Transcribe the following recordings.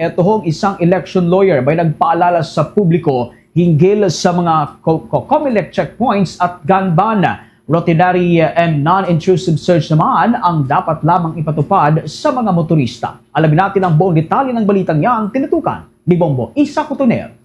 Ito hong isang election lawyer may nagpaalala sa publiko hinggil sa mga COMELEC checkpoints at gun ban. Routinary and non-intrusive search naman ang dapat lamang ipatupad sa mga motorista. Alamin natin ang buong detalye ng balitang yang tinutukan ni Bombo Isa Cotoner.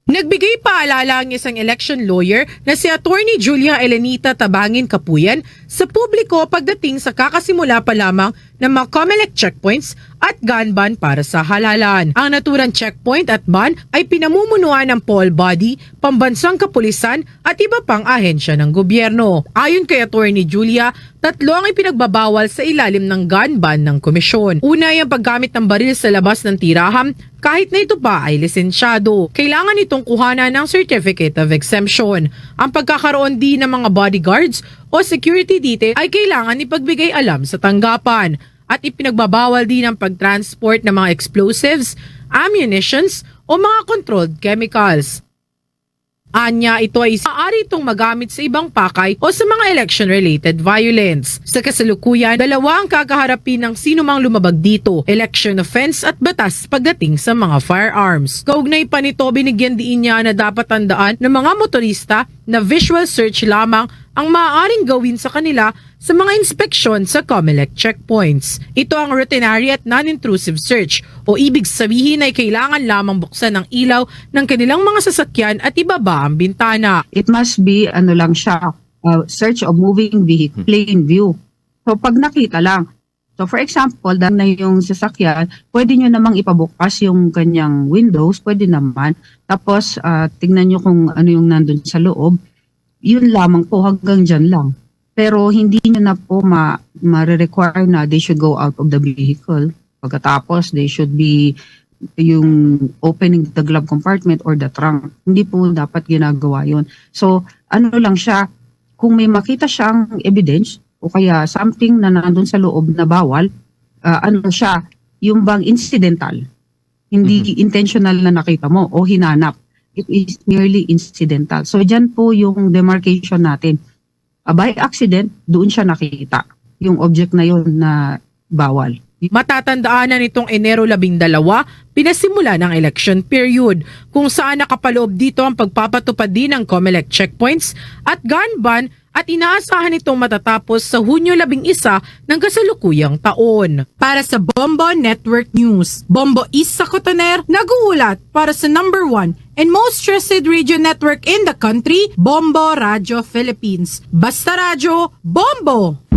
Nagbigay paalala ang isang election lawyer na si Attorney Julia Elenita Tabangin Kapuyan sa publiko pagdating sa kakasimula pa lamang ng mga COMELEC checkpoints at gun ban para sa halalan. Ang naturang checkpoint at ban ay pinamumunuan ng poll body, pambansang kapulisan at iba pang ahensya ng gobyerno. Ayon kay Attorney Julia, 3 ang ipinagbabawal sa ilalim ng gun ban ng komisyon. Una ay ang paggamit ng baril sa labas ng tirahan kahit na ito pa ay lisensyado. Kailangan itong kuhanan ng Certificate of Exemption. Ang pagkakaroon din ng mga bodyguards o security detail ay kailangan ipagbigay alam sa tanggapan. At ipinagbabawal din ang pagtransport ng mga explosives, ammunitions o mga controlled chemicals. Anya, ito ay maaari itong magamit sa ibang pakay o sa mga election-related violence. Sa kasalukuyan, 2 ang kakaharapin ng sinumang lumabag dito, election offense at batas pagdating sa mga firearms. Kaugnay pa nito, binigyan din niya na dapat tandaan ng mga motorista na visual search lamang ang maaaring gawin sa kanila sa mga inspeksyon sa COMELEC checkpoints. Ito ang routinary at non-intrusive search o ibig sabihin ay kailangan lamang buksan ang ilaw ng kanilang mga sasakyan at ibaba ang bintana. It must be search of moving vehicle, plain view. So pag nakita lang, so for example, dahil na yung sasakyan, pwede nyo namang ipabukas yung kanyang windows, pwede naman. Tapos tingnan nyo kung ano yung nandun sa loob. Yun lamang po, hanggang dyan lang. Pero hindi nyo na po ma-require na they should go out of the vehicle. Pagkatapos, they should be yung opening the glove compartment or the trunk. Hindi po dapat ginagawa yun. So, ano lang siya, kung may makita siyang evidence o kaya something na nandun sa loob na bawal, ano siya, yung bang incidental. Hindi intentional na nakita mo o hinanap. It is merely incidental. So, dyan po yung demarcation natin. By accident, doon siya nakita. Yung object na yun na bawal. Matatandaan na nitong Enero 12, pinasimula ng election period kung saan nakapaloob dito ang pagpapatupad din ng COMELEC checkpoints at gun ban at inaasahan itong matatapos sa Hunyo 11 ng kasalukuyang taon. Para sa Bombo Network News, Bombo Isa Cotoner, nag-uulat para sa number 1 and most trusted radio network in the country, Bombo Radio Philippines. Basta Radyo, Bombo!